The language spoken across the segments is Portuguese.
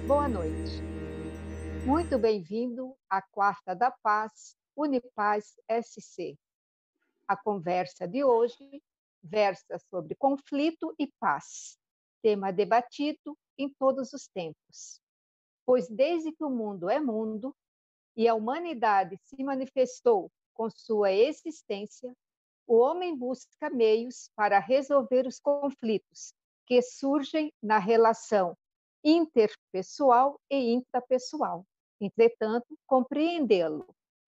Boa noite. Muito bem-vindo à Quarta da Paz, Unipaz SC. A conversa de hoje versa sobre conflito e paz, tema debatido em todos os tempos. Pois desde que o mundo é mundo e a humanidade se manifestou com sua existência, o homem busca meios para resolver os conflitos que surgem na relação interpessoal e intrapessoal. Entretanto, compreendê-lo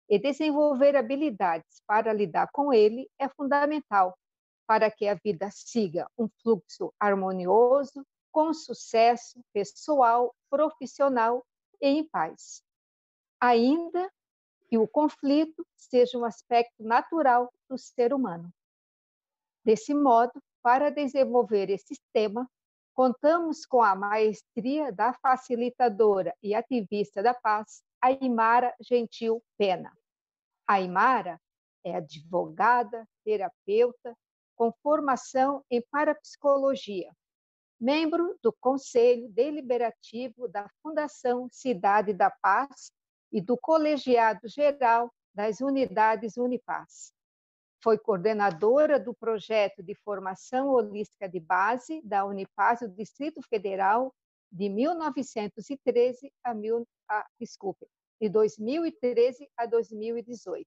e desenvolver habilidades para lidar com ele é fundamental para que a vida siga um fluxo harmonioso, com sucesso pessoal, profissional e em paz. Ainda que o conflito seja um aspecto natural do ser humano. Desse modo, para desenvolver esse tema, contamos com a maestria da facilitadora e ativista da paz, Aimara Gentil Pena. Aimara é advogada, terapeuta, com formação em parapsicologia, membro do Conselho Deliberativo da Fundação Cidade da Paz e do Colegiado Geral das Unidades Unipaz. Foi coordenadora do projeto de formação holística de base da Unipaz do Distrito Federal de 1913 de 2013 a 2018.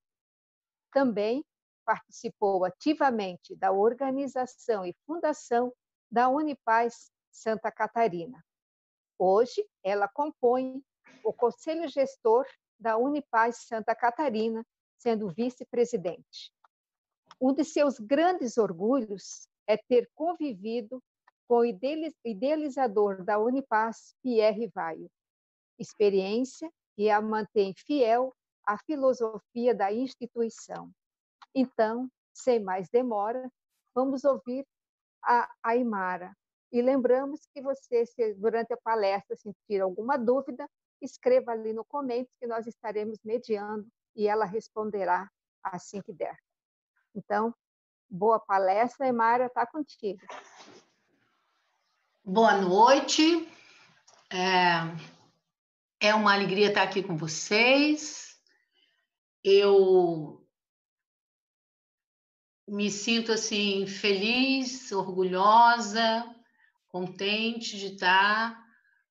Também participou ativamente da organização e fundação da Unipaz Santa Catarina. Hoje, ela compõe o Conselho Gestor da Unipaz Santa Catarina, sendo vice-presidente. Um de seus grandes orgulhos é ter convivido com o idealizador da Unipaz, Pierre Vaio, experiência que a mantém fiel à filosofia da instituição. Então, sem mais demora, vamos ouvir a Aimara. E lembramos que você, se durante a palestra sentir alguma dúvida, escreva ali no comentário que nós estaremos mediando e ela responderá assim que der. Então, boa palestra, Aimara, está contigo. Boa noite. É uma alegria estar aqui com vocês. Eu me sinto assim feliz, orgulhosa, contente de estar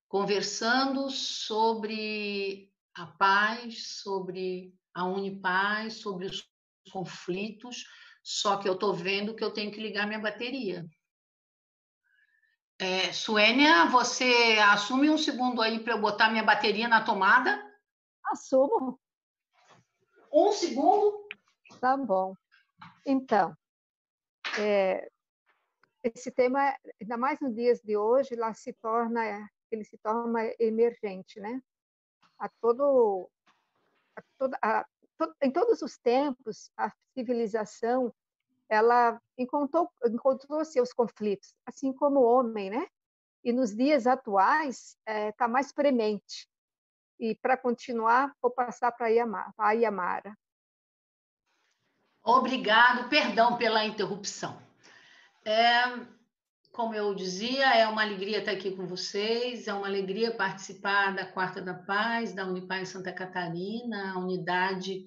conversando sobre a paz, sobre a Unipaz, sobre os conflitos, só que eu estou vendo que eu tenho que ligar minha bateria. Suênia, você assume um segundo aí para eu botar minha bateria na tomada? Assumo. Um segundo? Tá bom. Então, esse tema, ainda mais nos dias de hoje, ele se torna emergente, né? Em todos os tempos, a civilização ela encontrou seus conflitos, assim como o homem, né? E nos dias atuais está mais premente. E para continuar, vou passar para a Iamara. Obrigado, perdão pela interrupção. Como eu dizia, é uma alegria estar aqui com vocês, é uma alegria participar da Quarta da Paz, da Unipaz Santa Catarina, a unidade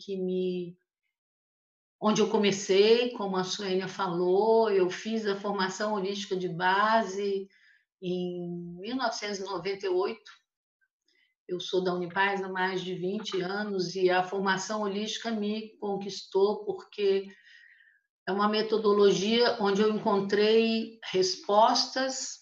onde eu comecei, como a Suênia falou, eu fiz a formação holística de base em 1998. Eu sou da Unipaz há mais de 20 anos e a formação holística me conquistou porque é uma metodologia onde eu encontrei respostas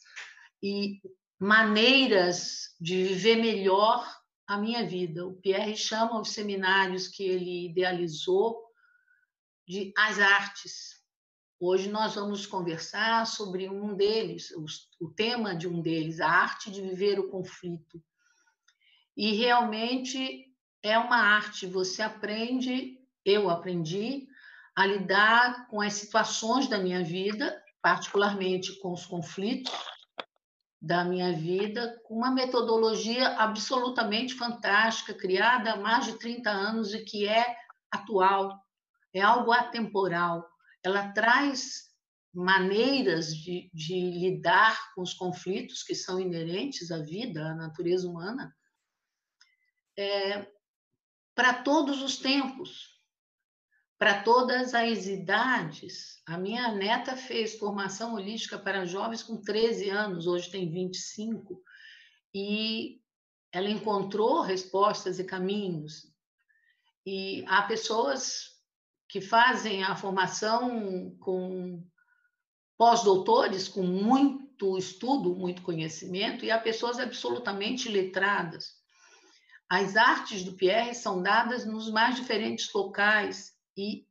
e maneiras de viver melhor a minha vida. O Pierre chama os seminários que ele idealizou de as artes. Hoje nós vamos conversar sobre um deles, o tema de um deles, a arte de viver o conflito. E realmente é uma arte, eu aprendi a lidar com as situações da minha vida, particularmente com os conflitos da minha vida, com uma metodologia absolutamente fantástica, criada há mais de 30 anos e que é atual, é algo atemporal. Ela traz maneiras de lidar com os conflitos que são inerentes à vida, à natureza humana, para todos os tempos, para todas as idades. A minha neta fez formação holística para jovens com 13 anos, hoje tem 25, e ela encontrou respostas e caminhos. E há pessoas que fazem a formação com pós-doutores, com muito estudo, muito conhecimento, e há pessoas absolutamente letradas. As artes do Pierre são dadas nos mais diferentes locais e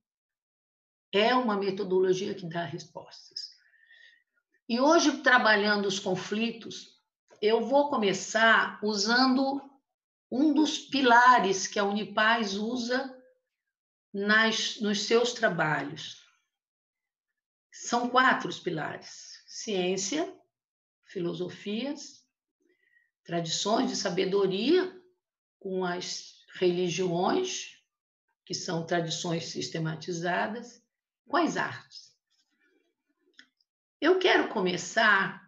é uma metodologia que dá respostas. E hoje, trabalhando os conflitos, eu vou começar usando um dos pilares que a Unipaz usa nos seus trabalhos. São 4 os pilares: ciência, filosofias, tradições de sabedoria com as religiões, que são tradições sistematizadas, com as artes. Eu quero começar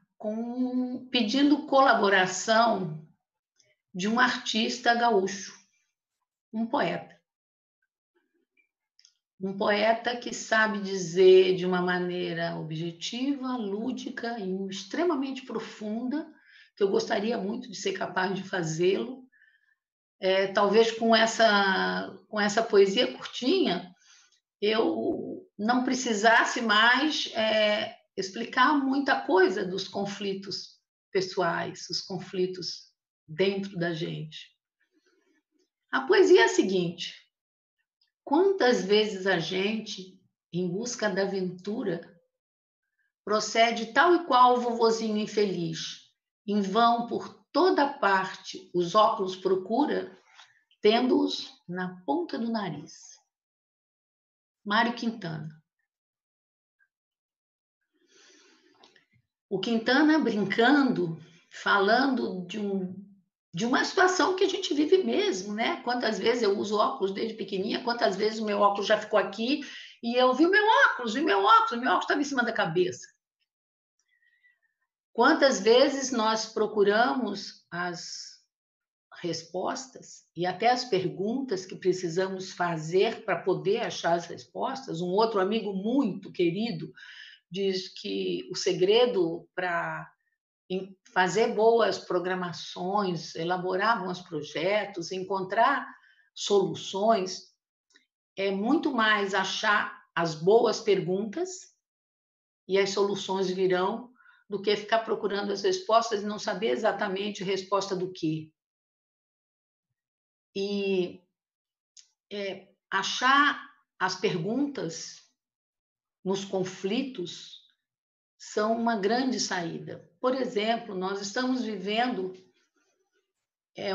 pedindo colaboração de um artista gaúcho, um poeta. Um poeta que sabe dizer de uma maneira objetiva, lúdica e extremamente profunda, que eu gostaria muito de ser capaz de fazê-lo. Talvez com essa poesia curtinha, eu não precisasse mais explicar muita coisa dos conflitos pessoais, os conflitos dentro da gente. A poesia é a seguinte: quantas vezes a gente, em busca da aventura, procede tal e qual o vovozinho infeliz, em vão por toda parte os óculos procura, tendo-os na ponta do nariz. Mário Quintana. O Quintana brincando, falando de uma situação que a gente vive mesmo, né? Quantas vezes eu uso óculos desde pequenininha, quantas vezes o meu óculos já ficou aqui e eu vi o meu óculos estava em cima da cabeça. Quantas vezes nós procuramos as respostas e até as perguntas que precisamos fazer para poder achar as respostas. Um outro amigo muito querido diz que o segredo para fazer boas programações, elaborar bons projetos, encontrar soluções, é muito mais achar as boas perguntas e as soluções virão, do que ficar procurando as respostas e não saber exatamente a resposta do quê. E achar as perguntas nos conflitos são uma grande saída. Por exemplo, nós estamos vivendo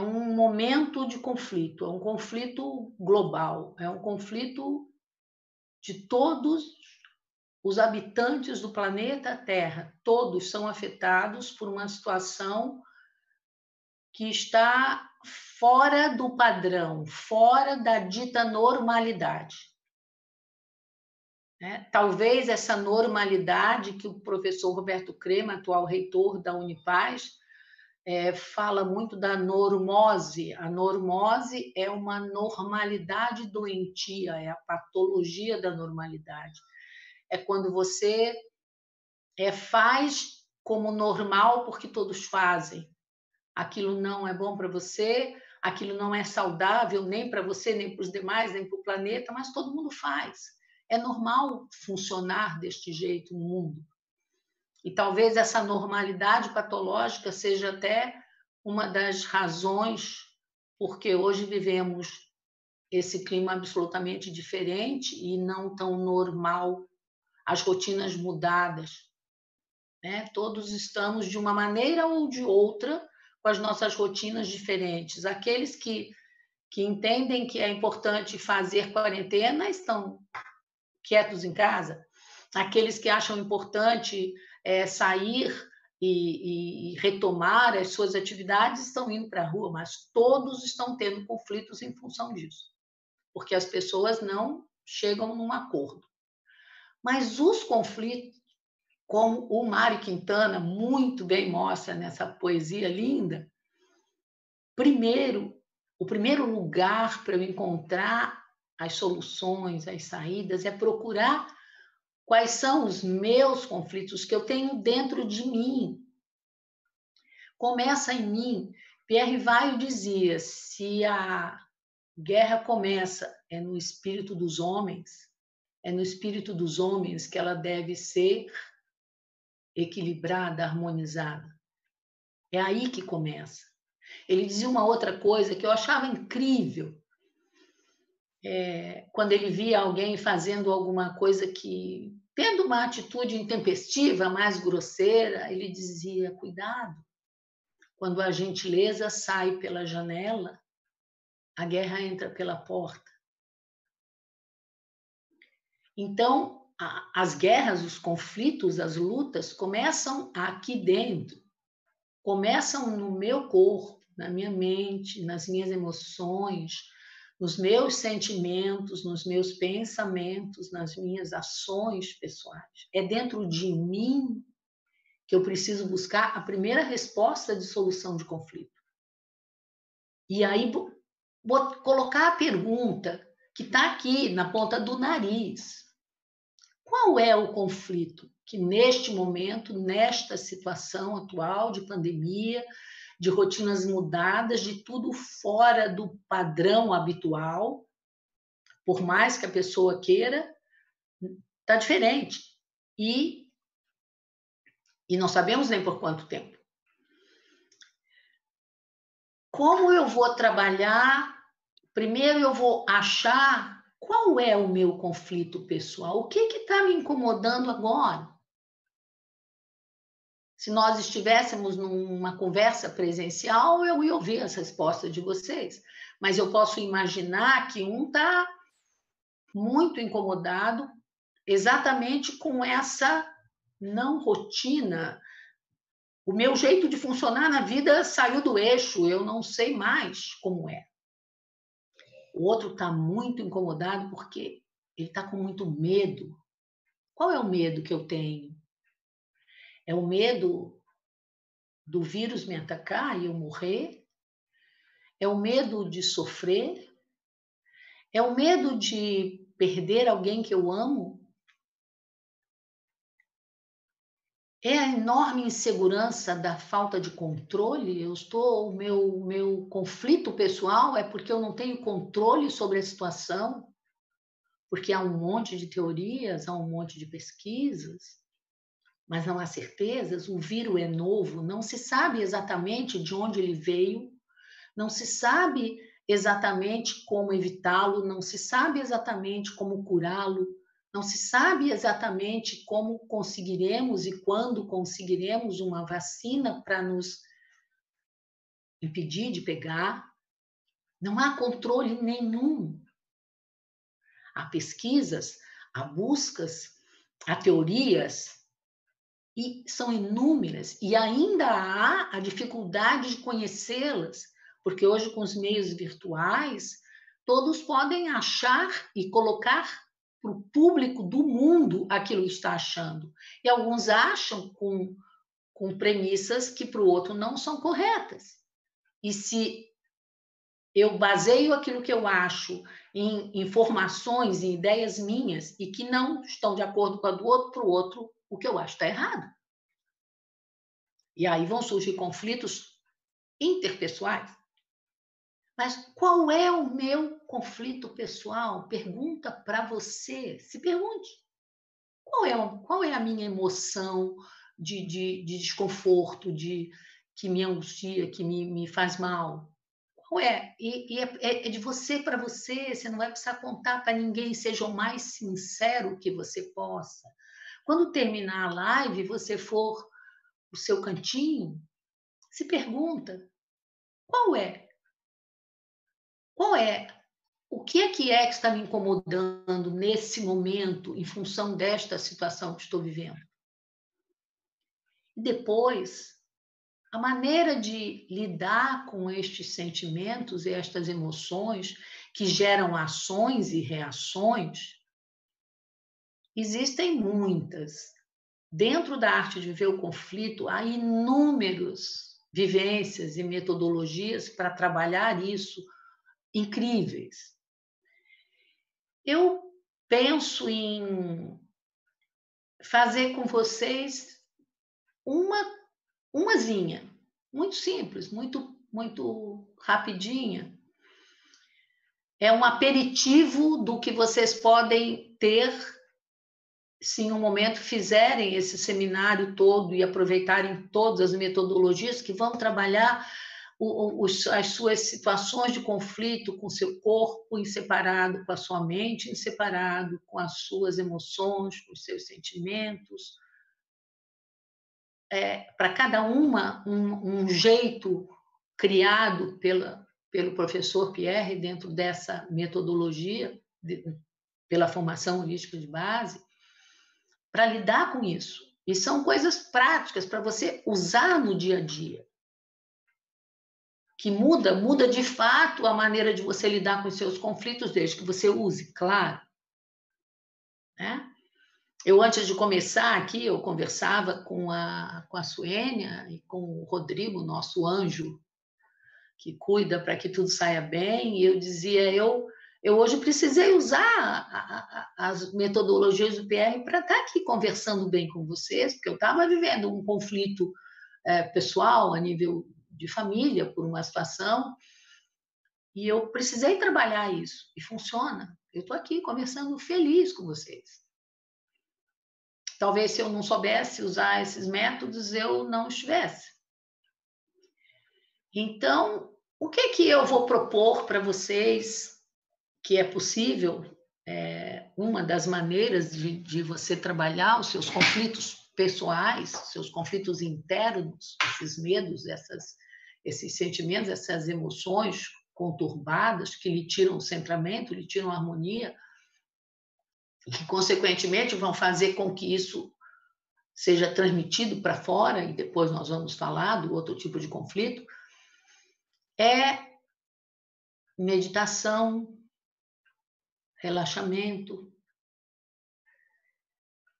um momento de conflito, é um conflito global, é um conflito de todos os habitantes do planeta Terra. Todos são afetados por uma situação que está fora do padrão, fora da dita normalidade. Talvez essa normalidade que o professor Roberto Crema, atual reitor da Unipaz, fala muito da normose. A normose é uma normalidade doentia, é a patologia da normalidade. É quando você faz como normal porque todos fazem. Aquilo não é bom para você, aquilo não é saudável nem para você, nem para os demais, nem para o planeta, mas todo mundo faz. É normal funcionar deste jeito no mundo. E talvez essa normalidade patológica seja até uma das razões porque hoje vivemos esse clima absolutamente diferente e não tão normal, as rotinas mudadas. Todos estamos, de uma maneira ou de outra, com as nossas rotinas diferentes. Aqueles que entendem que é importante fazer quarentena estão quietos em casa. Aqueles que acham importante sair e retomar as suas atividades estão indo para a rua, mas todos estão tendo conflitos em função disso, porque as pessoas não chegam num acordo. Mas os conflitos como o Mário Quintana muito bem mostra nessa poesia linda, o primeiro lugar para eu encontrar as soluções, as saídas, é procurar quais são os meus conflitos que eu tenho dentro de mim. Começa em mim. Pierre Weil dizia, se a guerra começa no espírito dos homens, é no espírito dos homens que ela deve ser equilibrada, harmonizada. É aí que começa. Ele dizia uma outra coisa que eu achava incrível. Quando ele via alguém fazendo alguma coisa tendo uma atitude intempestiva, mais grosseira, ele dizia, cuidado, quando a gentileza sai pela janela, a guerra entra pela porta. Então, as guerras, os conflitos, as lutas começam aqui dentro, começam no meu corpo, na minha mente, nas minhas emoções, nos meus sentimentos, nos meus pensamentos, nas minhas ações pessoais. É dentro de mim que eu preciso buscar a primeira resposta de solução de conflito. E aí vou colocar a pergunta que está aqui na ponta do nariz. Qual é o conflito que neste momento, nesta situação atual de pandemia, de rotinas mudadas, de tudo fora do padrão habitual, por mais que a pessoa queira, está diferente. E não sabemos nem por quanto tempo. Como eu vou trabalhar? Primeiro eu vou achar qual é o meu conflito pessoal, o que está me incomodando agora? Se nós estivéssemos numa conversa presencial, eu ia ouvir as respostas de vocês. Mas eu posso imaginar que um está muito incomodado exatamente com essa não rotina. O meu jeito de funcionar na vida saiu do eixo, eu não sei mais como é. O outro está muito incomodado porque ele está com muito medo. Qual é o medo que eu tenho? É o medo do vírus me atacar e eu morrer? É o medo de sofrer? É o medo de perder alguém que eu amo? É a enorme insegurança da falta de controle? O meu conflito pessoal é porque eu não tenho controle sobre a situação? Porque há um monte de teorias, há um monte de pesquisas, mas não há certezas. O vírus é novo, não se sabe exatamente de onde ele veio, não se sabe exatamente como evitá-lo, não se sabe exatamente como curá-lo, não se sabe exatamente como conseguiremos e quando conseguiremos uma vacina para nos impedir de pegar. Não há controle nenhum. Há pesquisas, há buscas, há teorias, e são inúmeras, e ainda há a dificuldade de conhecê-las, porque hoje, com os meios virtuais, todos podem achar e colocar para o público do mundo aquilo que está achando. E alguns acham com premissas que para o outro não são corretas. E se eu baseio aquilo que eu acho em informações, em ideias minhas, e que não estão de acordo com a do outro, para o outro, o que eu acho está errado. E aí vão surgir conflitos interpessoais. Mas qual é o meu conflito pessoal? Pergunta para você. Se pergunte. Qual é a minha emoção de desconforto, que me angustia, que me faz mal? Qual é? E é de você para você. Você não vai precisar contar para ninguém. Seja o mais sincero que você possa. Quando terminar a live, você for o seu cantinho, se pergunta, qual é? Qual é? O que é que está me incomodando nesse momento em função desta situação que estou vivendo? E depois, a maneira de lidar com estes sentimentos e estas emoções que geram ações e reações, existem muitas. dentro da arte de viver o conflito, há inúmeras vivências e metodologias para trabalhar isso, incríveis. Eu penso em fazer com vocês umazinha, muito simples, muito rapidinha. É um aperitivo do que vocês podem ter se em um momento fizerem esse seminário todo e aproveitarem todas as metodologias que vão trabalhar as suas situações de conflito com seu corpo em separado, com a sua mente em separado, com as suas emoções, com os seus sentimentos. Para cada uma, um jeito criado pelo professor Pierre dentro dessa metodologia, pela formação holística de base, para lidar com isso. E são coisas práticas para você usar no dia a dia. Que muda de fato a maneira de você lidar com os seus conflitos, desde que você use, claro. Né? Eu, antes de começar aqui, eu conversava com a Suênia e com o Rodrigo, nosso anjo, que cuida para que tudo saia bem, e eu dizia, eu hoje precisei usar as metodologias do PR para estar aqui conversando bem com vocês, porque eu estava vivendo um conflito pessoal, a nível de família, por uma situação, e eu precisei trabalhar isso, e funciona. Eu estou aqui conversando feliz com vocês. Talvez se eu não soubesse usar esses métodos, eu não estivesse. Então, o que eu vou propor para vocês que é possível? Uma das maneiras de você trabalhar os seus conflitos pessoais, seus conflitos internos, esses medos, esses sentimentos, essas emoções conturbadas que lhe tiram o centramento, lhe tiram a harmonia, e que, consequentemente, vão fazer com que isso seja transmitido para fora, e depois nós vamos falar do outro tipo de conflito, é meditação, relaxamento.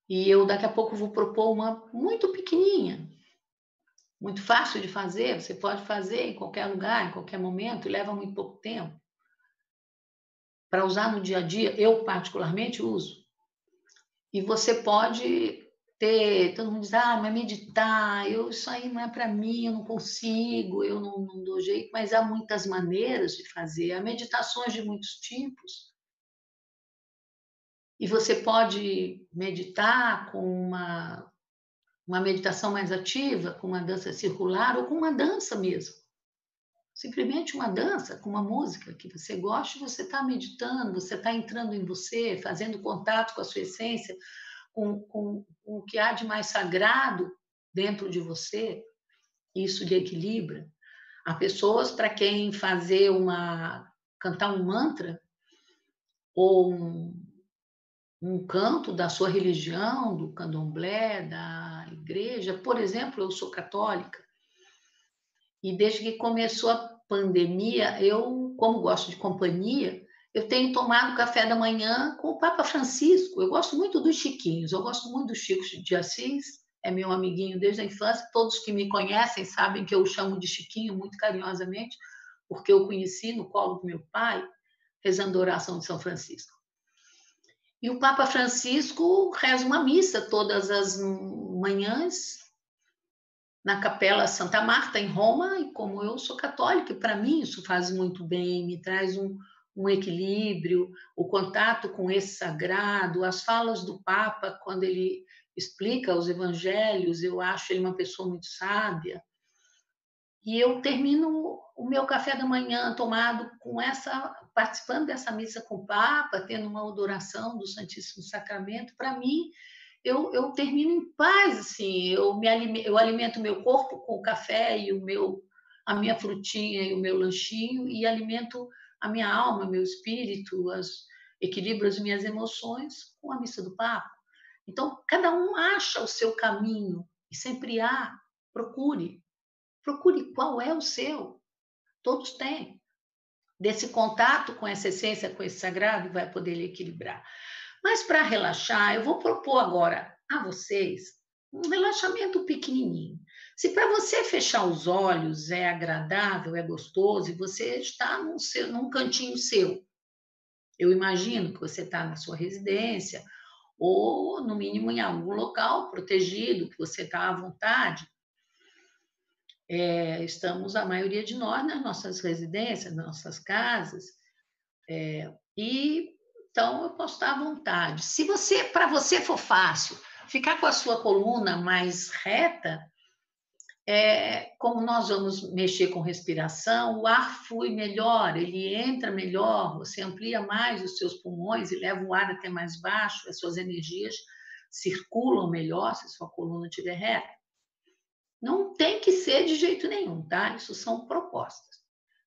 E eu daqui a pouco vou propor uma muito pequenininha, muito fácil de fazer, você pode fazer em qualquer lugar, em qualquer momento, e leva muito pouco tempo. Para usar no dia a dia, eu particularmente uso. E você pode ter, todo mundo diz, mas meditar, isso aí não é para mim, eu não consigo, eu não dou jeito, mas há muitas maneiras de fazer, há meditações de muitos tipos. E você pode meditar com uma meditação mais ativa, com uma dança circular ou com uma dança mesmo. Simplesmente uma dança, com uma música que você gosta, você está meditando, você está entrando em você, fazendo contato com a sua essência, com o que há de mais sagrado dentro de você. Isso lhe equilibra. Há pessoas para quem cantar um mantra ou um canto da sua religião, do candomblé, da igreja. Por exemplo, eu sou católica e desde que começou a pandemia, eu, como gosto de companhia, eu tenho tomado café da manhã com o Papa Francisco. Eu gosto muito dos Chiquinhos, eu gosto muito do Chico de Assis, é meu amiguinho desde a infância. Todos que me conhecem sabem que eu o chamo de Chiquinho muito carinhosamente, porque eu conheci no colo do meu pai, rezando a oração de São Francisco. E o Papa Francisco reza uma missa todas as manhãs na Capela Santa Marta, em Roma, e como eu sou católica, para mim isso faz muito bem, me traz um equilíbrio, o contato com esse sagrado, as falas do Papa, quando ele explica os evangelhos, eu acho ele uma pessoa muito sábia. E eu termino o meu café da manhã tomado participando dessa missa com o Papa, tendo uma adoração do Santíssimo Sacramento. Para mim, eu termino em paz, assim, eu alimento o meu corpo com o café e a minha frutinha e o meu lanchinho, e alimento a minha alma, meu espírito, equilibro as minhas emoções com a missa do Papa. Então, cada um acha o seu caminho, e sempre procure qual é o seu. Todos têm. Desse contato com essa essência, com esse sagrado, vai poder lhe equilibrar. Mas para relaxar, eu vou propor agora a vocês Um relaxamento pequenininho. Se para você fechar os olhos é agradável, é gostoso, e você está num cantinho seu, eu imagino que você está na sua residência, ou no mínimo em algum local protegido, que você está à vontade. Estamos, a maioria de nós, nas nossas residências, nas nossas casas, e então eu posso estar à vontade. Se você, para você for fácil, ficar com a sua coluna mais reta, como nós vamos mexer com respiração, o ar flui melhor, ele entra melhor, você amplia mais os seus pulmões e leva o ar até mais baixo, as suas energias circulam melhor se a sua coluna estiver reta. Não tem que ser de jeito nenhum, tá? Isso são propostas.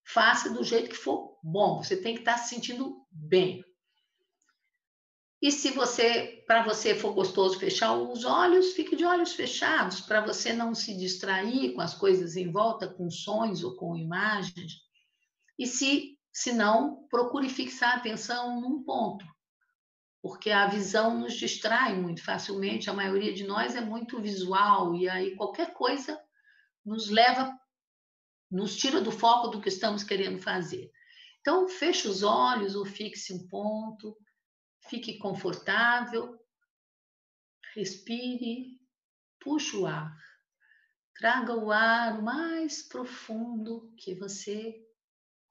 Faça do jeito que for bom, você tem que estar se sentindo bem. E se você, para você for gostoso fechar os olhos, fique de olhos fechados, para você não se distrair com as coisas em volta, com sons ou com imagens. E se não, procure fixar a atenção num ponto, porque a visão nos distrai muito facilmente, a maioria de nós é muito visual, e aí qualquer coisa nos leva, nos tira do foco do que estamos querendo fazer. Então, feche os olhos ou fixe um ponto, fique confortável, respire, puxe o ar. Traga o ar o mais profundo que você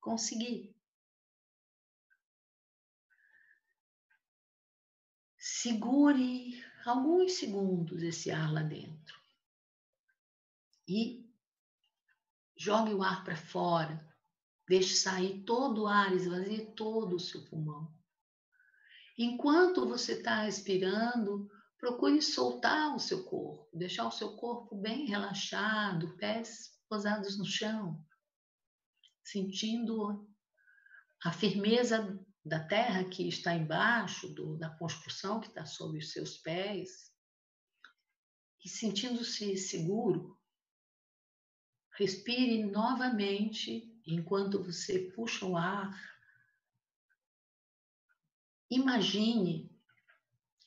conseguir. Segure alguns segundos esse ar lá dentro e jogue o ar para fora. Deixe sair todo o ar, esvazie todo o seu pulmão. Enquanto você está respirando, procure soltar o seu corpo, deixar o seu corpo bem relaxado, pés posados no chão, sentindo a firmeza da terra que está embaixo, da construção que está sob os seus pés, e sentindo-se seguro. Respire novamente enquanto você puxa o ar. Imagine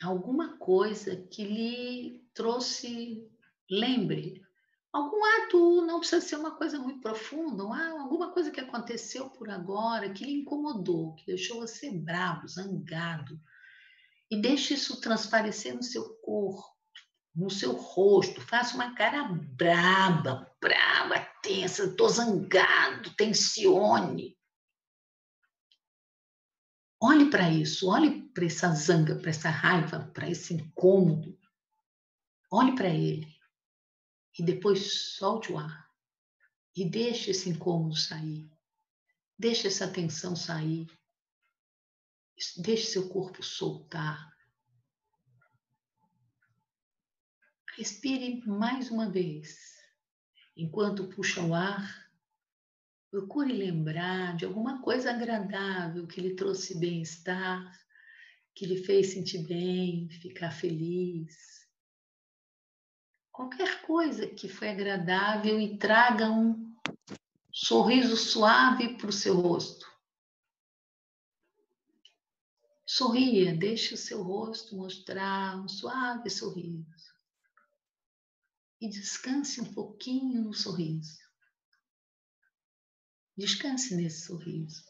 alguma coisa que lhe trouxe, lembre. Algum ato, não precisa ser uma coisa muito profunda, alguma coisa que aconteceu por agora, que lhe incomodou, que deixou você bravo, zangado. E deixe isso transparecer no seu corpo, no seu rosto. Faça uma cara braba, braba, tensa, estou zangado, tensione. Olhe para isso, olhe para essa zanga, para essa raiva, para esse incômodo. Olhe para ele e depois solte o ar e deixe esse incômodo sair. Deixe essa tensão sair. Deixe seu corpo soltar. Respire mais uma vez. Enquanto puxa o ar, procure lembrar de alguma coisa agradável que lhe trouxe bem-estar, que lhe fez sentir bem, ficar feliz. Qualquer coisa que foi agradável e traga um sorriso suave para o seu rosto. Sorria, deixe o seu rosto mostrar um suave sorriso. E descanse um pouquinho no sorriso. Descanse nesse sorriso.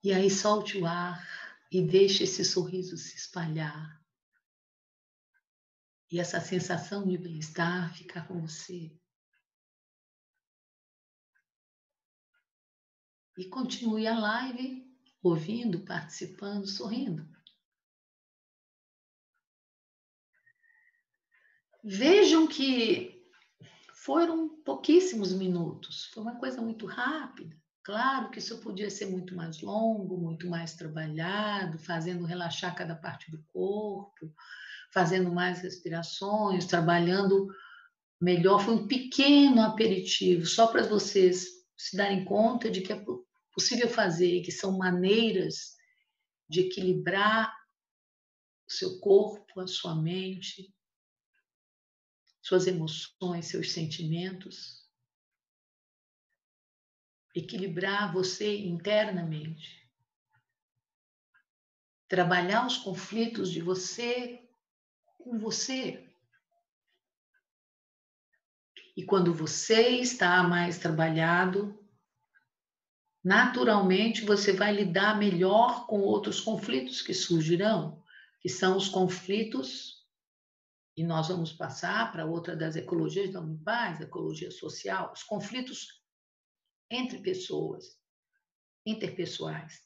E aí solte o ar e deixe esse sorriso se espalhar. E essa sensação de bem-estar ficar com você. E continue a live ouvindo, participando, sorrindo. Vejam que foram pouquíssimos minutos, foi uma coisa muito rápida. Claro que isso podia ser muito mais longo, muito mais trabalhado, fazendo relaxar cada parte do corpo, fazendo mais respirações, trabalhando melhor. Foi um pequeno aperitivo, só para vocês se darem conta de que é possível fazer, que são maneiras de equilibrar o seu corpo, a sua mente, suas emoções, seus sentimentos. Equilibrar você internamente. Trabalhar os conflitos de você com você. E quando você está mais trabalhado, naturalmente você vai lidar melhor com outros conflitos que surgirão, que são os conflitos, e nós vamos passar para outra das ecologias da Unipaz, ecologia social, os conflitos entre pessoas, interpessoais,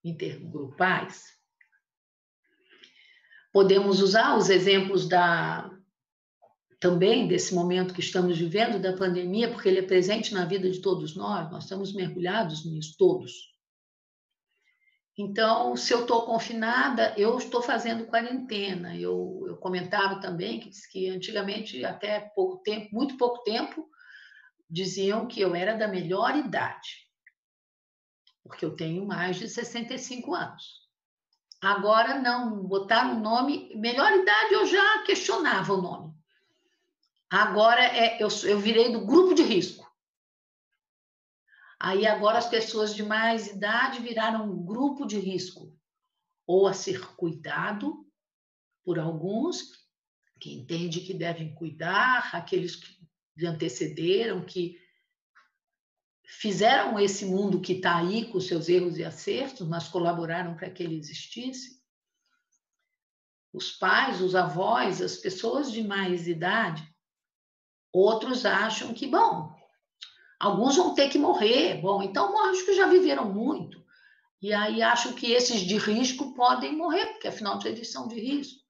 intergrupais. Podemos usar os exemplos também desse momento que estamos vivendo, da pandemia, porque ele é presente na vida de todos nós estamos mergulhados nisso todos. Então, se eu estou confinada, eu estou fazendo quarentena. Eu comentava também que antigamente, até pouco tempo, muito pouco tempo, diziam que eu era da melhor idade, porque eu tenho mais de 65 anos. Agora, não, botaram o nome, melhor idade eu já questionava o nome. Agora eu virei do grupo de risco. Aí agora as pessoas de mais idade viraram um grupo de risco, ou a ser cuidado por alguns que entendem que devem cuidar, aqueles que lhe antecederam, que fizeram esse mundo que está aí com seus erros e acertos, mas colaboraram para que ele existisse. Os pais, os avós, as pessoas de mais idade, outros acham que, bom, alguns vão ter que morrer, bom, então morre os que já viveram muito. E aí acham que esses de risco podem morrer, porque afinal eles são de risco.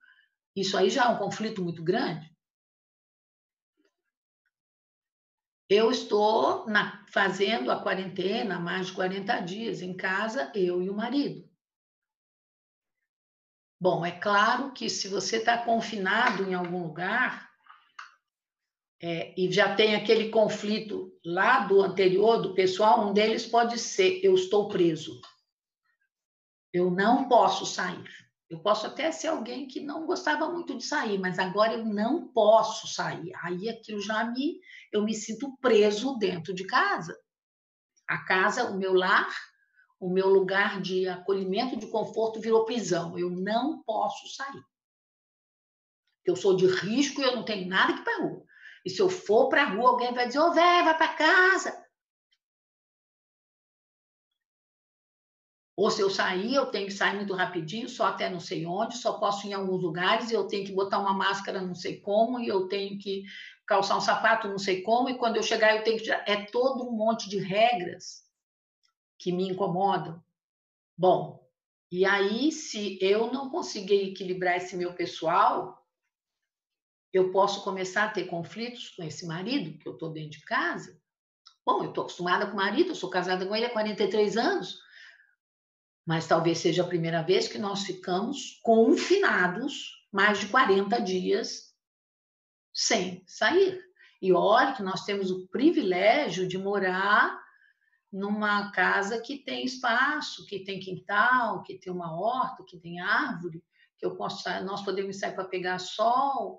Isso aí já é um conflito muito grande. Eu estou fazendo a quarentena há mais de 40 dias em casa, eu e o marido. Bom, é claro que se você está confinado em algum lugar, e já tem aquele conflito lá do anterior, do pessoal, um deles pode ser: eu estou preso. Eu não posso sair. Eu posso até ser alguém que não gostava muito de sair, mas agora eu não posso sair. Aí aquilo eu me sinto preso dentro de casa. A casa, o meu lar, o meu lugar de acolhimento, de conforto virou prisão. Eu não posso sair. Eu sou de risco e eu não tenho nada que ir para a rua. E se eu for para a rua, alguém vai dizer: ô, velho, vai para casa. Ou se eu sair, eu tenho que sair muito rapidinho, só até não sei onde, só posso ir em alguns lugares, e eu tenho que botar uma máscara não sei como, e eu tenho que calçar um sapato não sei como, e quando eu chegar eu tenho que tirar. É todo um monte de regras que me incomodam. Bom, e aí se eu não conseguir equilibrar esse meu pessoal, eu posso começar a ter conflitos com esse marido, que eu estou dentro de casa. Bom, eu estou acostumada com o marido, eu sou casada com ele há 43 anos, mas talvez seja a primeira vez que nós ficamos confinados mais de 40 dias sem sair. E olha que nós temos o privilégio de morar numa casa que tem espaço, que tem quintal, que tem uma horta, que tem árvore, que nós podemos sair para pegar sol,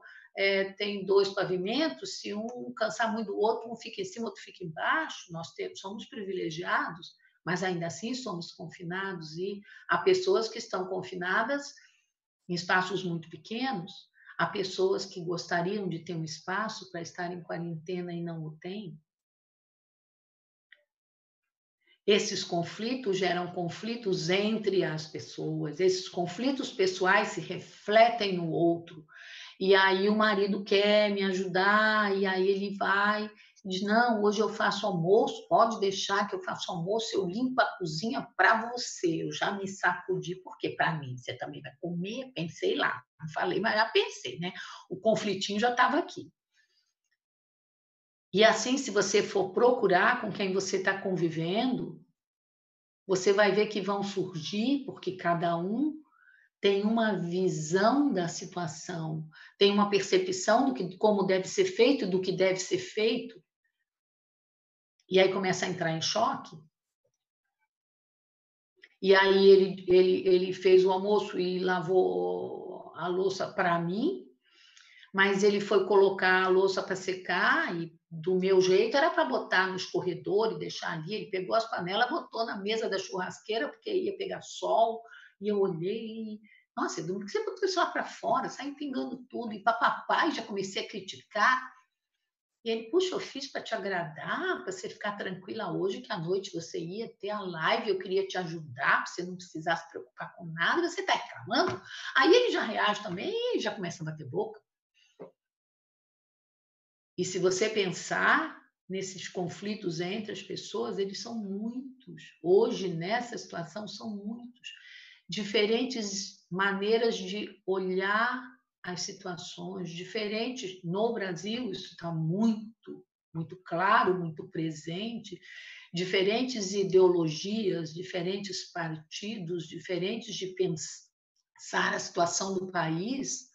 tem 2 pavimentos, se um cansar muito do outro, um fica em cima, outro fica embaixo, somos privilegiados, mas ainda assim somos confinados, e há pessoas que estão confinadas em espaços muito pequenos, há pessoas que gostariam de ter um espaço para estar em quarentena e não o têm. Esses conflitos geram conflitos entre as pessoas, esses conflitos pessoais se refletem no outro. E aí o marido quer me ajudar, e aí ele vai, diz: não, hoje eu faço almoço, pode deixar que eu faço almoço, eu limpo a cozinha para você. Eu já me sacudi, porque para mim você também vai comer, pensei lá, não falei, mas já pensei, né? O conflitinho já estava aqui. E assim, se você for procurar com quem você está convivendo, você vai ver que vão surgir, porque cada um tem uma visão da situação, tem uma percepção como deve ser feito, do que deve ser feito, e aí começa a entrar em choque. E aí ele fez o almoço e lavou a louça para mim, mas ele foi colocar a louça para secar, e do meu jeito era para botar no escorredor e deixar ali. Ele pegou as panelas, botou na mesa da churrasqueira, porque ia pegar sol, e eu olhei, Nossa, Edu, você botou isso lá para fora, sai pingando tudo, e papapá, e já comecei a criticar. E ele, puxa, eu fiz para te agradar, para você ficar tranquila hoje, que à noite você ia ter a live, eu queria te ajudar, para você não precisar se preocupar com nada, você está reclamando. Aí ele já reage também e já começa a bater boca. E se você pensar nesses conflitos entre as pessoas, eles são muitos. Hoje, nessa situação, são muitos. Diferentes maneiras de olhar as situações, diferentes. No Brasil, isso está muito, muito claro, muito presente. Diferentes ideologias, diferentes partidos, diferentes de pensar a situação do país.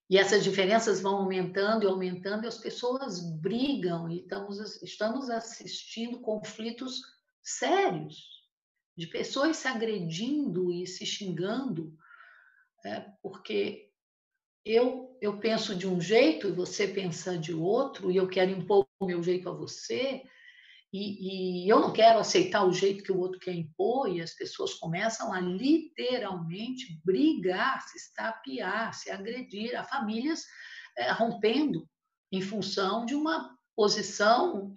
E essas diferenças vão aumentando e aumentando, e as pessoas brigam, e estamos assistindo conflitos sérios, de pessoas se agredindo e se xingando, porque eu penso de um jeito e você pensa de outro, e eu quero impor o meu jeito a você, e eu não quero aceitar o jeito que o outro quer impor, e as pessoas começam a literalmente brigar, se estapear, se agredir, há famílias rompendo em função de uma posição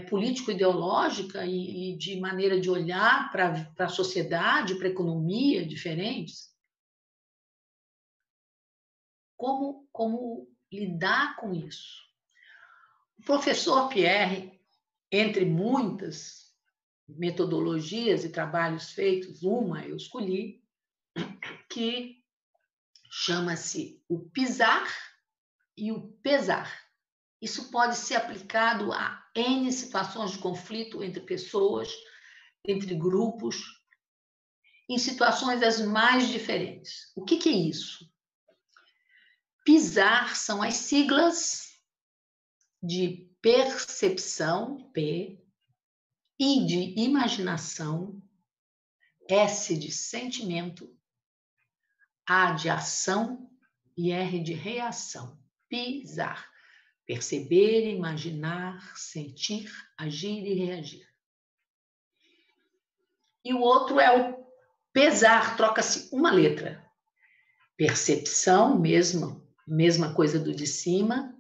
político-ideológica e de maneira de olhar para a sociedade, para a economia diferentes. Como lidar com isso? O professor Pierre, entre muitas metodologias e trabalhos feitos, uma eu escolhi, que chama-se o pisar e o pesar. Isso pode ser aplicado a N situações de conflito entre pessoas, entre grupos, em situações as mais diferentes. O que é isso? Pisar são as siglas de percepção, P, I de imaginação, S de sentimento, A de ação e R de reação. Pisar. Perceber, imaginar, sentir, agir e reagir. E o outro é o pesar, troca-se uma letra. Percepção, mesma coisa do de cima.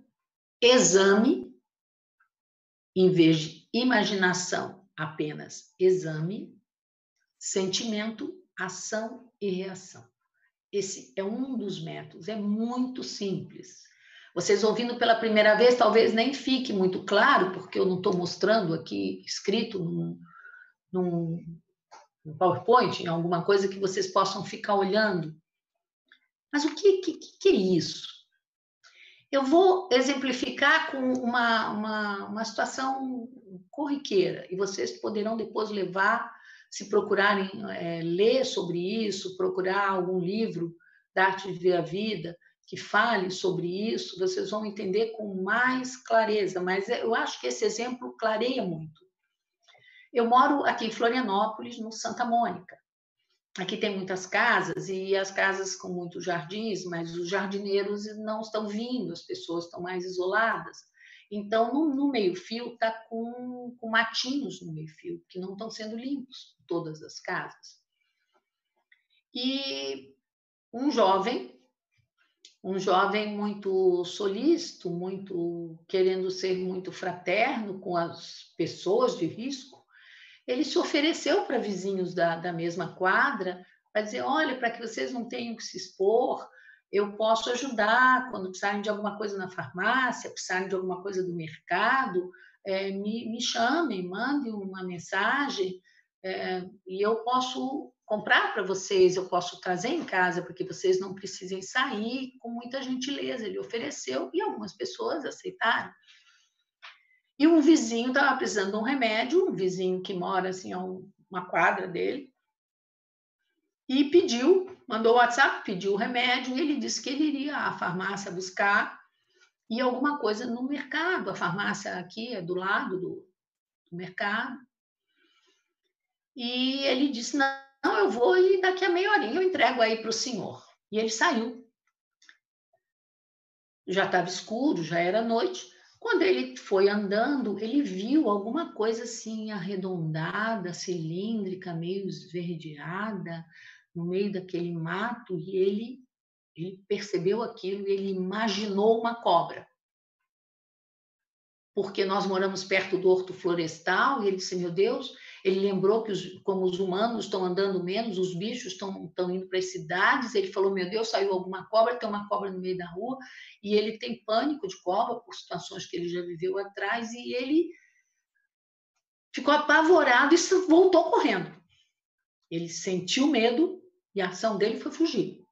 Exame, em vez de imaginação, apenas exame. Sentimento, ação e reação. Esse é um dos métodos, é muito simples. Vocês ouvindo pela primeira vez, talvez nem fique muito claro, porque eu não estou mostrando aqui escrito num PowerPoint, em alguma coisa que vocês possam ficar olhando. Mas o que é isso? Eu vou exemplificar com uma situação corriqueira, e vocês poderão depois levar, se procurarem ler sobre isso, procurar algum livro da Arte de Ver a Vida, que fale sobre isso, vocês vão entender com mais clareza, mas eu acho que esse exemplo clareia muito. Eu moro aqui em Florianópolis, no Santa Mônica. Aqui tem muitas casas, e as casas com muitos jardins, mas os jardineiros não estão vindo, as pessoas estão mais isoladas. Então, no meio-fio, está com matinhos no meio-fio, que não estão sendo limpos, todas as casas. E um jovem muito solícito, muito querendo ser muito fraterno com as pessoas de risco, ele se ofereceu para vizinhos da mesma quadra para dizer, olha, para que vocês não tenham que se expor, eu posso ajudar quando precisarem de alguma coisa na farmácia, precisarem de alguma coisa do mercado, me chamem, mandem uma mensagem, e eu posso comprar para vocês, eu posso trazer em casa, porque vocês não precisem sair, com muita gentileza. Ele ofereceu e algumas pessoas aceitaram. E um vizinho estava precisando de um remédio, um vizinho que mora assim a uma quadra dele, e mandou o WhatsApp, pediu o remédio, e ele disse que ele iria à farmácia buscar e alguma coisa no mercado. A farmácia aqui é do lado do mercado. E ele disse, não, eu vou e daqui a meia horinha eu entrego aí para o senhor. E ele saiu. Já estava escuro, já era noite. Quando ele foi andando, ele viu alguma coisa assim arredondada, cilíndrica, meio esverdeada, no meio daquele mato e ele percebeu aquilo e ele imaginou uma cobra. Porque nós moramos perto do Horto Florestal, e ele disse, meu Deus, ele lembrou que como os humanos estão andando menos, os bichos estão indo para as cidades, ele falou, meu Deus, saiu alguma cobra, tem uma cobra no meio da rua, e ele tem pânico de cobra, por situações que ele já viveu atrás, e ele ficou apavorado e voltou correndo. Ele sentiu medo, e a ação dele foi fugir.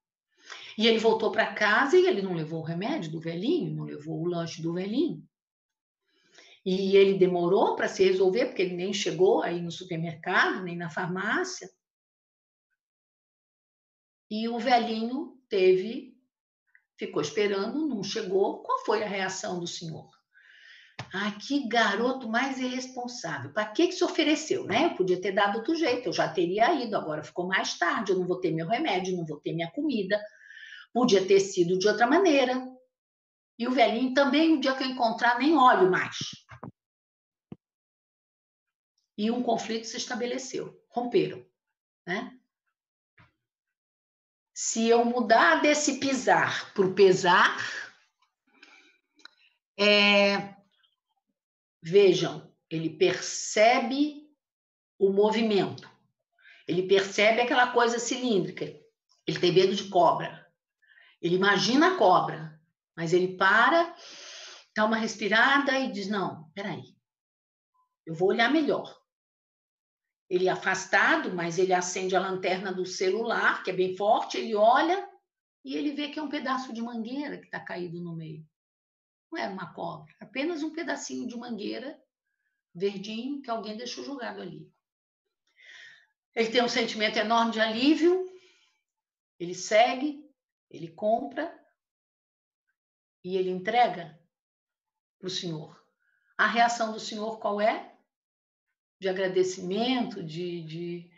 E ele voltou para casa, e ele não levou o remédio do velhinho, não levou o lanche do velhinho. E ele demorou para se resolver, porque ele nem chegou aí no supermercado, nem na farmácia. E o velhinho ficou esperando, não chegou. Qual foi a reação do senhor? Ah, que garoto mais irresponsável. Para que se ofereceu, né? Eu podia ter dado outro jeito, eu já teria ido, agora ficou mais tarde, eu não vou ter meu remédio, não vou ter minha comida. Podia ter sido de outra maneira. E o velhinho também, o dia que eu encontrar, nem olho mais. E um conflito se estabeleceu, romperam, né? Se eu mudar desse pisar para o pesar, vejam, ele percebe o movimento, ele percebe aquela coisa cilíndrica, ele tem medo de cobra, ele imagina a cobra, mas ele para, dá uma respirada e diz, não, peraí, eu vou olhar melhor. Ele é afastado, mas ele acende a lanterna do celular, que é bem forte, ele olha e ele vê que é um pedaço de mangueira que está caído no meio. Não era uma cobra, apenas um pedacinho de mangueira verdinho que alguém deixou jogado ali. Ele tem um sentimento enorme de alívio, ele segue, ele compra e ele entrega para o senhor. A reação do senhor qual é? De agradecimento, de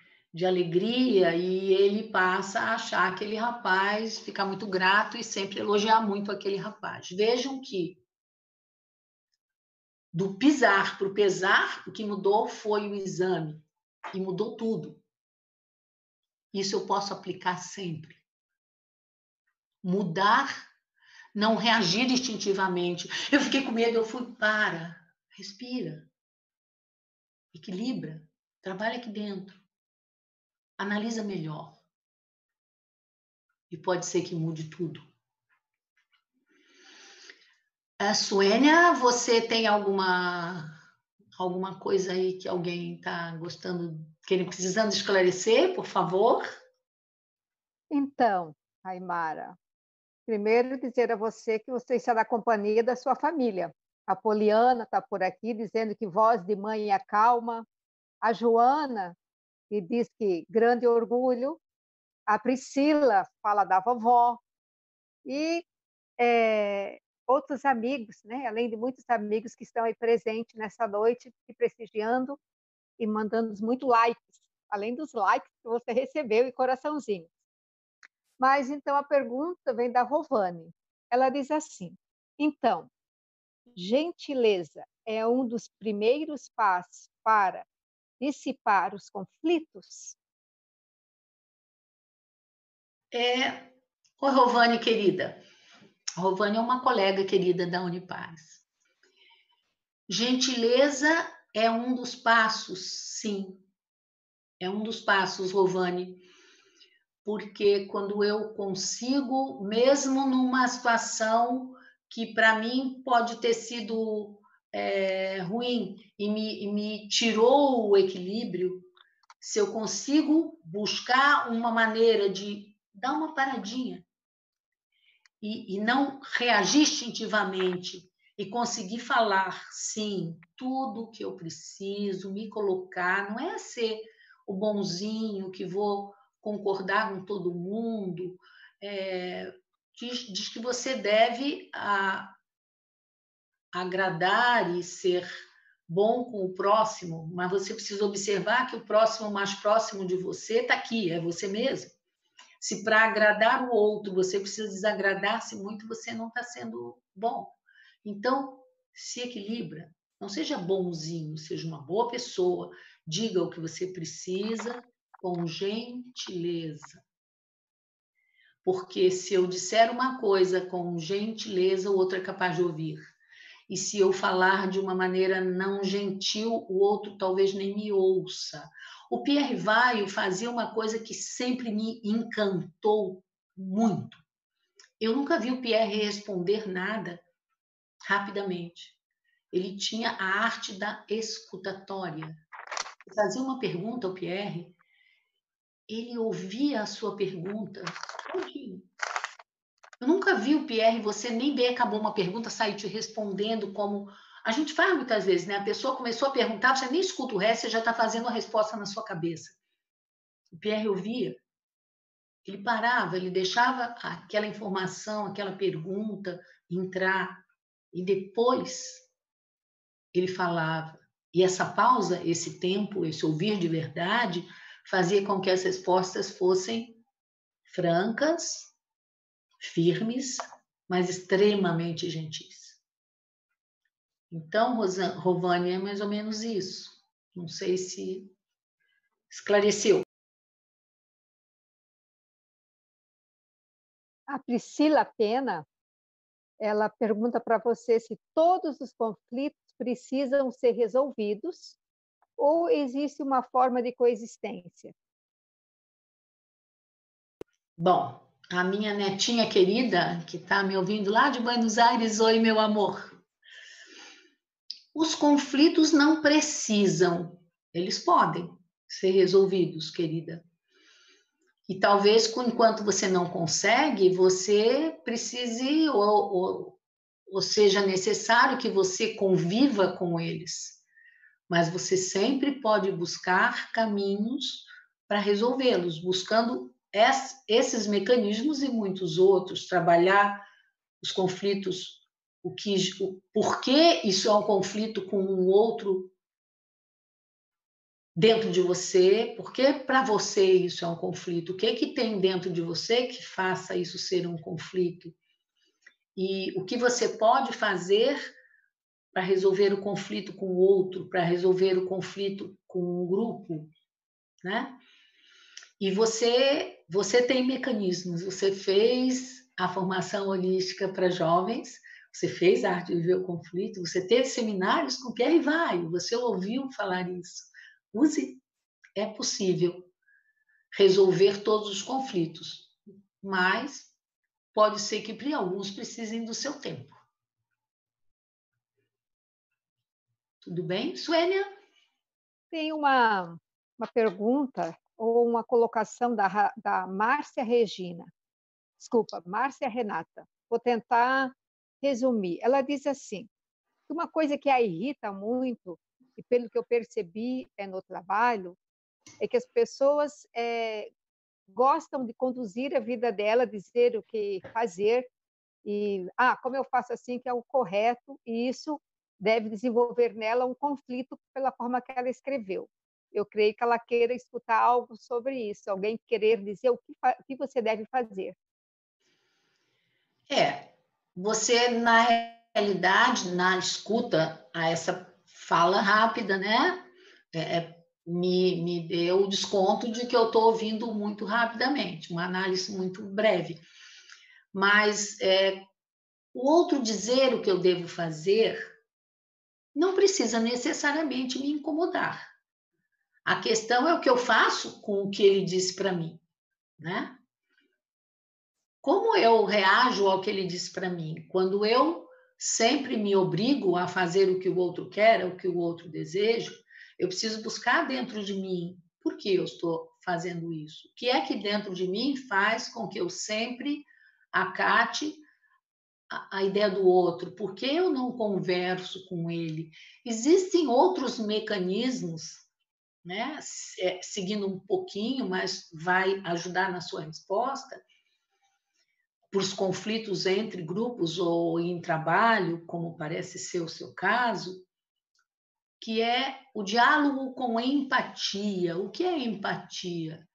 alegria, e ele passa a achar aquele rapaz, ficar muito grato e sempre elogiar muito aquele rapaz. Vejam que do pisar para o pesar, o que mudou foi o exame, e mudou tudo. Isso eu posso aplicar sempre. Mudar, não reagir instintivamente. Eu fiquei com medo, eu fui, respira, equilibra, trabalha aqui dentro, analisa melhor. E pode ser que mude tudo. Suênia, você tem alguma coisa aí que alguém está gostando, precisando esclarecer, por favor? Então, Aimara, primeiro dizer a você que você está na companhia da sua família. A Poliana está por aqui dizendo que voz de mãe acalma. A Joana, que diz que grande orgulho. A Priscila fala da vovó. E outros amigos, né? Além de muitos amigos que estão aí presentes nessa noite, te prestigiando e mandando muito likes, além dos likes que você recebeu e coraçãozinho. Mas então a pergunta vem da Rovani. Ela diz assim: então, gentileza é um dos primeiros passos para dissipar os conflitos? Oi, Rovani, querida. A Rovani é uma colega querida da Unipaz. Gentileza é um dos passos, sim. É um dos passos, Rovani. Porque quando eu consigo, mesmo numa situação que para mim pode ter sido ruim e me tirou o equilíbrio, se eu consigo buscar uma maneira de dar uma paradinha e não reagir instintivamente e conseguir falar, sim, tudo o que eu preciso, me colocar, não é ser o bonzinho que vou concordar com todo mundo, diz que você deve agradar e ser bom com o próximo, mas você precisa observar que o próximo mais próximo de você está aqui, é você mesmo. Se para agradar o outro você precisa desagradar-se muito, você não está sendo bom. Então, se equilibra. Não seja bonzinho, seja uma boa pessoa. Diga o que você precisa com gentileza. porque se eu disser uma coisa com gentileza, o outro é capaz de ouvir. E se eu falar de uma maneira não gentil, o outro talvez nem me ouça. O Pierre Vaio fazia uma coisa que sempre me encantou muito. Eu nunca vi o Pierre responder nada rapidamente. Ele tinha a arte da escutatória. Fazia uma pergunta ao Pierre, ele ouvia a sua pergunta. Eu nunca vi o Pierre, você nem bem acabou uma pergunta, sair te respondendo como a gente faz muitas vezes, né? A pessoa começou a perguntar, você nem escuta o resto, você já está fazendo a resposta na sua cabeça. O Pierre ouvia, ele parava, ele deixava aquela informação, aquela pergunta entrar, e depois ele falava. E essa pausa, esse tempo, esse ouvir de verdade, fazia com que as respostas fossem francas, firmes, mas extremamente gentis. Então, Rovani, é mais ou menos isso. Não sei se esclareceu. A Priscila Pena, ela pergunta para você se todos os conflitos precisam ser resolvidos ou existe uma forma de coexistência? Bom, a minha netinha querida, que está me ouvindo lá de Buenos Aires, oi, meu amor. Os conflitos não precisam, eles podem ser resolvidos, querida. E talvez, enquanto você não consegue, você precise ou seja necessário que você conviva com eles. Mas você sempre pode buscar caminhos para resolvê-los, buscando esses mecanismos e muitos outros, trabalhar os conflitos, o porquê isso é um conflito com um outro dentro de você, porque para você isso é um conflito, o que tem dentro de você que faça isso ser um conflito, e o que você pode fazer para resolver o conflito com o outro, para resolver o conflito com um grupo, né? E você tem mecanismos, você fez a formação holística para jovens, você fez a arte de viver o conflito, você teve seminários com Pierre Vaio, você ouviu falar isso. Use, é possível resolver todos os conflitos, mas pode ser que para alguns precisem do seu tempo. Tudo bem, Suênia? Tem uma pergunta ou uma colocação da Márcia Regina. Desculpa, Márcia Renata. Vou tentar resumir. Ela diz assim, uma coisa que a irrita muito, e pelo que eu percebi no trabalho, é que as pessoas gostam de conduzir a vida dela, dizer o que fazer, e como eu faço assim que é o correto, e isso deve desenvolver nela um conflito pela forma que ela escreveu. Eu creio que ela queira escutar algo sobre isso, alguém querer dizer o que você deve fazer. Você, na realidade, na escuta a essa fala rápida, né? Me deu o desconto de que eu estou ouvindo muito rapidamente, uma análise muito breve. Mas o outro dizer o que eu devo fazer não precisa necessariamente me incomodar. A questão é o que eu faço com o que ele disse para mim, né? Como eu reajo ao que ele disse para mim? Quando eu sempre me obrigo a fazer o que o outro quer, o que o outro deseja, eu preciso buscar dentro de mim por que eu estou fazendo isso. O que é que dentro de mim faz com que eu sempre acate a ideia do outro? Por que eu não converso com ele? Existem outros mecanismos, né? Seguindo um pouquinho, mas vai ajudar na sua resposta, para os conflitos entre grupos ou em trabalho, como parece ser o seu caso, que é o diálogo com empatia. O que é empatia?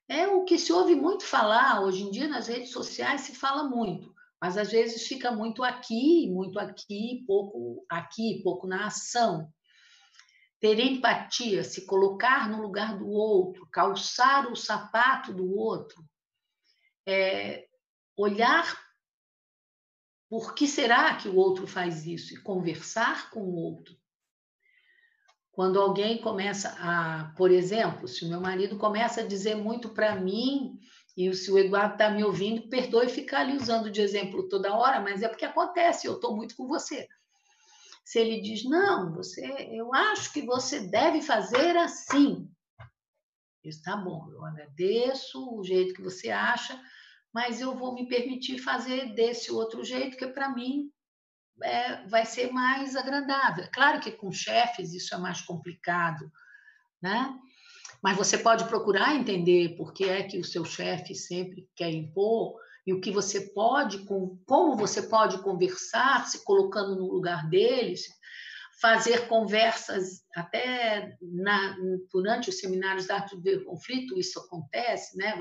É o que se ouve muito falar, hoje em dia nas redes sociais se fala muito, mas às vezes fica muito aqui, pouco na ação. Ter empatia, se colocar no lugar do outro, calçar o sapato do outro, olhar por que será que o outro faz isso e conversar com o outro. Quando alguém começa a, por exemplo, se o meu marido começa a dizer muito para mim, e se o Eduardo está me ouvindo, perdoe ficar ali usando de exemplo toda hora, mas é porque acontece, eu estou muito com você. Se ele diz, não, eu acho que você deve fazer assim. Está bom, eu agradeço o jeito que você acha, mas eu vou me permitir fazer desse outro jeito, que para mim vai ser mais agradável. Claro que com chefes isso é mais complicado, né? Mas você pode procurar entender por que é que o seu chefe sempre quer impor e o que você pode, como você pode conversar, se colocando no lugar deles, fazer conversas até durante os seminários da arte do ver conflito, isso acontece, né?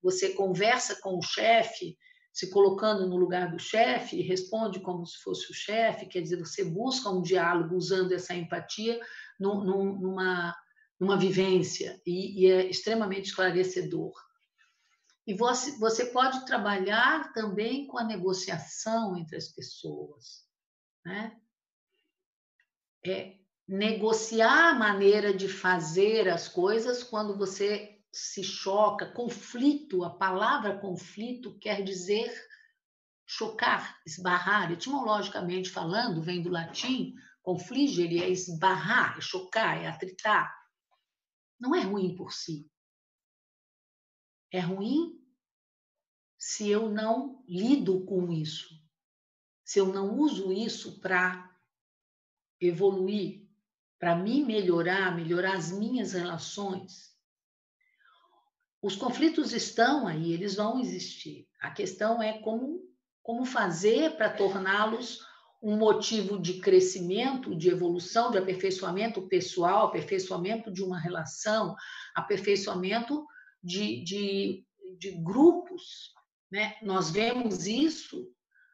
Você conversa com o chefe, se colocando no lugar do chefe e responde como se fosse o chefe, quer dizer, você busca um diálogo usando essa empatia numa vivência e é extremamente esclarecedor. E você pode trabalhar também com a negociação entre as pessoas, né? Negociar a maneira de fazer as coisas quando você se choca. Conflito, a palavra conflito quer dizer chocar, esbarrar. Etimologicamente falando, vem do latim, confligere é esbarrar, é chocar, é atritar. Não é ruim por si. É ruim se eu não lido com isso, se eu não uso isso para evoluir, para me melhorar as minhas relações. Os conflitos estão aí, eles vão existir. A questão é como fazer para torná-los um motivo de crescimento, de evolução, de aperfeiçoamento pessoal, aperfeiçoamento de uma relação, aperfeiçoamento de grupos, né? Nós vemos isso,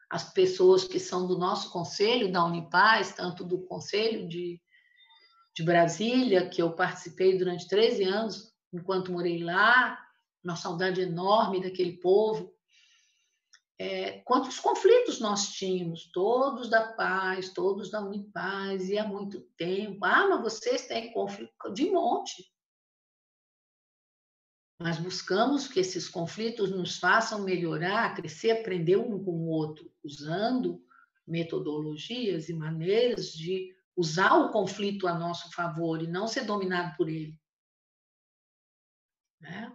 as pessoas que são do nosso conselho, da Unipaz, tanto do conselho de Brasília, que eu participei durante 13 anos, enquanto morei lá, uma saudade enorme daquele povo. Quantos conflitos nós tínhamos, todos da Paz, todos da Unipaz, e há muito tempo. Ah, mas vocês têm conflito de monte. Nós buscamos que esses conflitos nos façam melhorar, crescer, aprender um com o outro, usando metodologias e maneiras de usar o conflito a nosso favor e não ser dominado por ele. Né?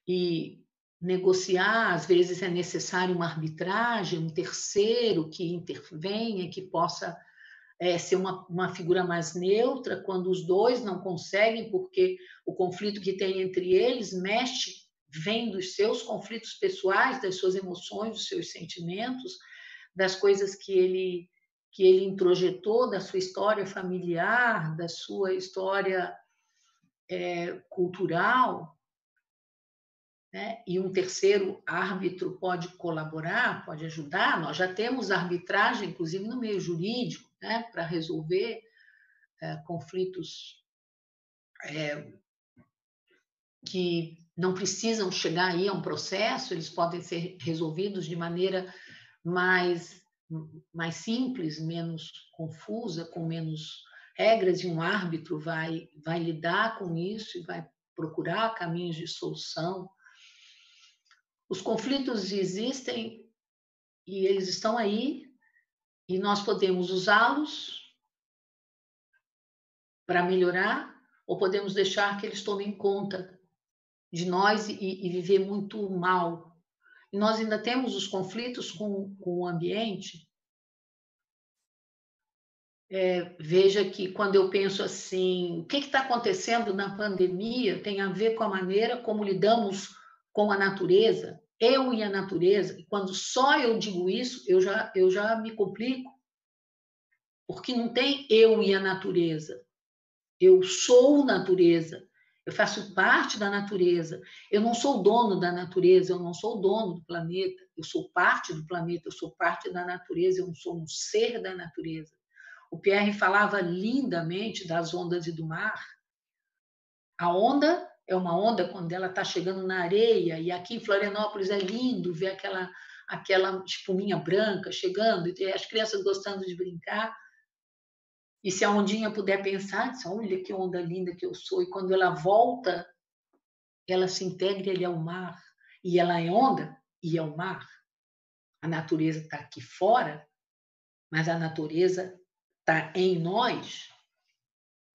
E negociar, às vezes é necessário uma arbitragem, um terceiro que intervenha, que possa ser uma figura mais neutra, quando os dois não conseguem, porque o conflito que tem entre eles vem dos seus conflitos pessoais, das suas emoções, dos seus sentimentos, das coisas que ele introjetou, da sua história familiar, da sua história cultural, né? E um terceiro árbitro pode colaborar, pode ajudar. Nós já temos arbitragem, inclusive no meio jurídico, né? Para resolver conflitos que não precisam chegar aí a um processo, eles podem ser resolvidos de maneira mais simples, menos confusa, com menos regras, e um árbitro vai lidar com isso e vai procurar caminhos de solução. Os conflitos existem e eles estão aí, e nós podemos usá-los para melhorar, ou podemos deixar que eles tomem conta de nós e viver muito mal. E nós ainda temos os conflitos com o ambiente. Veja que quando eu penso assim, o que está acontecendo na pandemia tem a ver com a maneira como lidamos com a natureza, eu e a natureza. E quando só eu digo isso, eu já me complico, porque não tem eu e a natureza. Eu sou natureza, eu faço parte da natureza. Eu não sou dono da natureza, eu não sou dono do planeta, eu sou parte do planeta, eu sou parte da natureza, eu não sou um ser da natureza. O Pierre falava lindamente das ondas e do mar. A onda é uma onda quando ela está chegando na areia, e aqui em Florianópolis é lindo ver aquela espuminha branca chegando, e as crianças gostando de brincar. E se a ondinha puder pensar, diz, olha que onda linda que eu sou, e quando ela volta, ela se integra ali ao mar, e ela é onda e é o mar. A natureza está aqui fora, mas a natureza está em nós.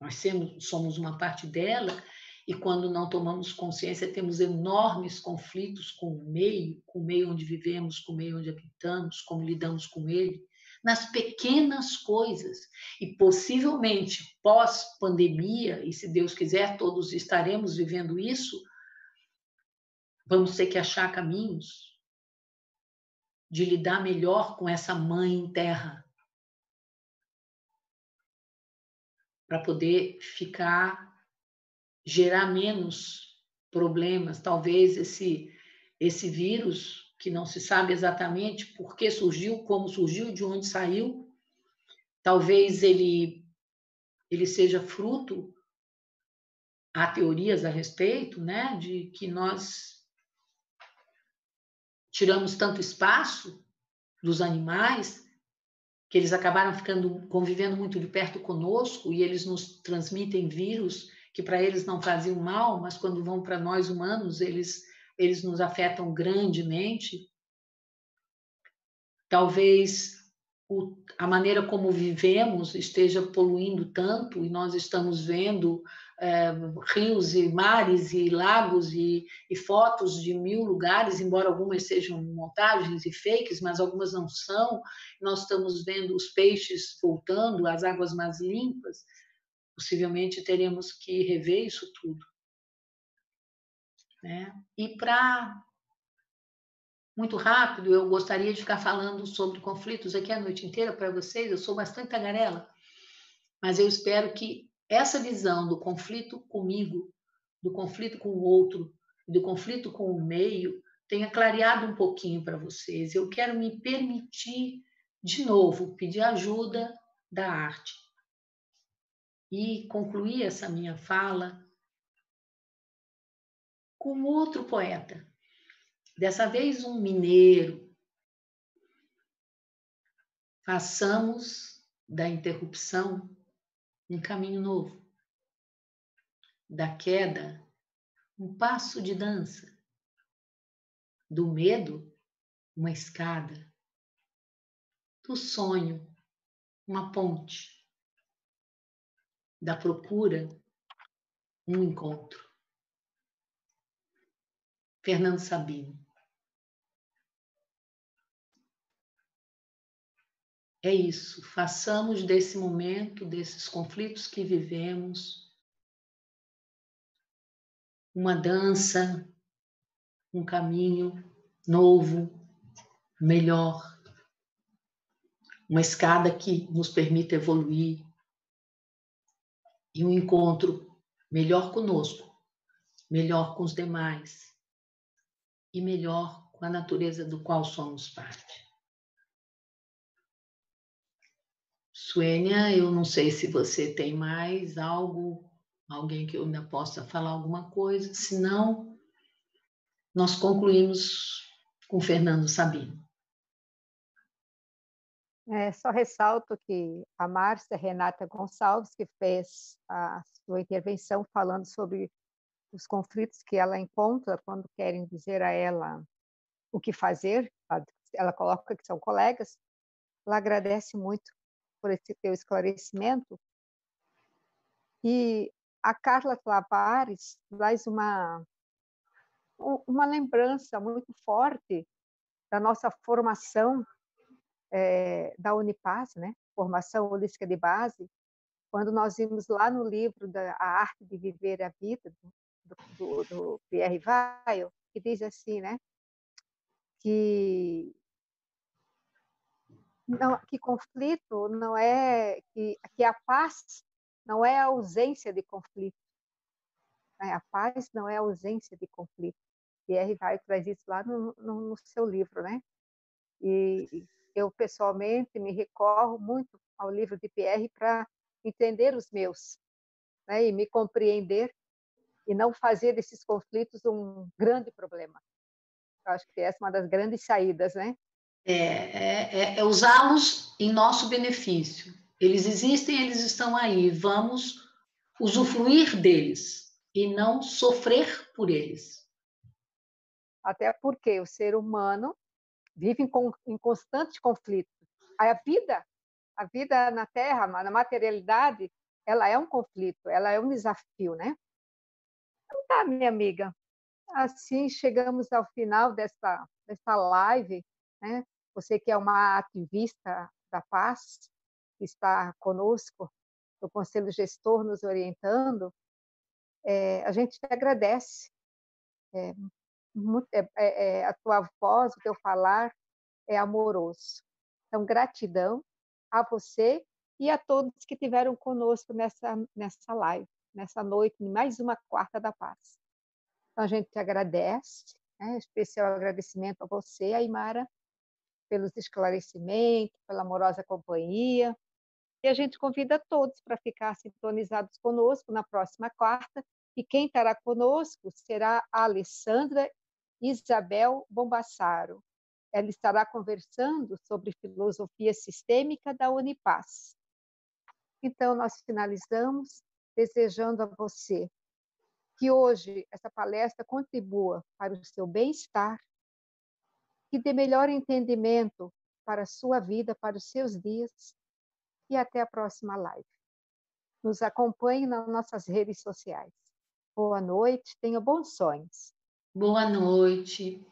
Nós somos uma parte dela, e quando não tomamos consciência, temos enormes conflitos com o meio onde vivemos, com o meio onde habitamos, como lidamos com ele, nas pequenas coisas. E possivelmente, pós-pandemia, e se Deus quiser, todos estaremos vivendo isso, vamos ter que achar caminhos de lidar melhor com essa mãe terra, para poder gerar menos problemas. Talvez esse vírus, que não se sabe exatamente por que surgiu, como surgiu, de onde saiu, talvez ele seja fruto, há teorias a respeito, né, de que nós tiramos tanto espaço dos animais, que eles acabaram convivendo muito de perto conosco, e eles nos transmitem vírus que para eles não faziam mal, mas quando vão para nós humanos, eles nos afetam grandemente. Talvez a maneira como vivemos esteja poluindo tanto, e nós estamos vendo rios e mares e lagos e fotos de 1000 lugares, embora algumas sejam montagens e fakes, mas algumas não são. Nós estamos vendo os peixes voltando, as águas mais limpas. Possivelmente teremos que rever isso tudo, né? E muito rápido, eu gostaria de ficar falando sobre conflitos aqui a noite inteira para vocês. Eu sou bastante tagarela, mas eu espero que essa visão do conflito comigo, do conflito com o outro, do conflito com o meio, tenha clareado um pouquinho para vocês. Eu quero me permitir, de novo, pedir ajuda da arte e concluir essa minha fala com outro poeta, dessa vez um mineiro. Façamos da interrupção um caminho novo, da queda um passo de dança, do medo uma escada, do sonho uma ponte, da procura um encontro. Fernando Sabino. É isso, façamos desse momento, desses conflitos que vivemos, uma dança, um caminho novo, melhor, uma escada que nos permita evoluir, e um encontro melhor conosco, melhor com os demais e melhor com a natureza do qual somos parte. Suênia, eu não sei se você tem mais algo, alguém que eu ainda possa falar alguma coisa, senão nós concluímos com Fernando Sabino. Só ressalto que a Márcia Renata Gonçalves, que fez a sua intervenção falando sobre os conflitos que ela encontra quando querem dizer a ela o que fazer, ela coloca que são colegas, ela agradece muito por esse teu esclarecimento. E a Carla Tavares traz uma lembrança muito forte da nossa formação da Unipaz, né? Formação holística de base, quando nós vimos lá no livro A Arte de Viver a Vida, do Pierre Weil, que diz assim, né? Que conflito não é que a paz não é a ausência de conflito, né? A paz não é a ausência de conflito. Pierre Weil traz isso lá no seu livro, né? E eu pessoalmente me recorro muito ao livro de Pierre para entender os meus, né? E me compreender e não fazer desses conflitos um grande problema. Eu acho que essa é uma das grandes saídas, né? É usá-los em nosso benefício. Eles existem, eles estão aí. Vamos usufruir deles e não sofrer por eles. Até porque o ser humano vive em constante conflito. A vida na Terra, na materialidade, ela é um conflito, ela é um desafio, né? Então tá, minha amiga, assim chegamos ao final dessa live, né? Você que é uma ativista da paz, que está conosco, o Conselho Gestor nos orientando, a gente te agradece. É, a tua voz, o teu falar é amoroso. Então, gratidão a você e a todos que estiveram conosco nessa live, nessa noite, em mais uma Quarta da Paz. Então, a gente te agradece, né? Especial agradecimento a você, Aimara, pelos esclarecimentos, pela amorosa companhia. E a gente convida todos para ficar sintonizados conosco na próxima quarta. E quem estará conosco será a Alessandra Isabel Bombassaro. Ela estará conversando sobre filosofia sistêmica da Unipaz. Então, nós finalizamos desejando a você que hoje essa palestra contribua para o seu bem-estar, que dê melhor entendimento para a sua vida, para os seus dias, e até a próxima live. Nos acompanhe nas nossas redes sociais. Boa noite, tenha bons sonhos. Boa noite.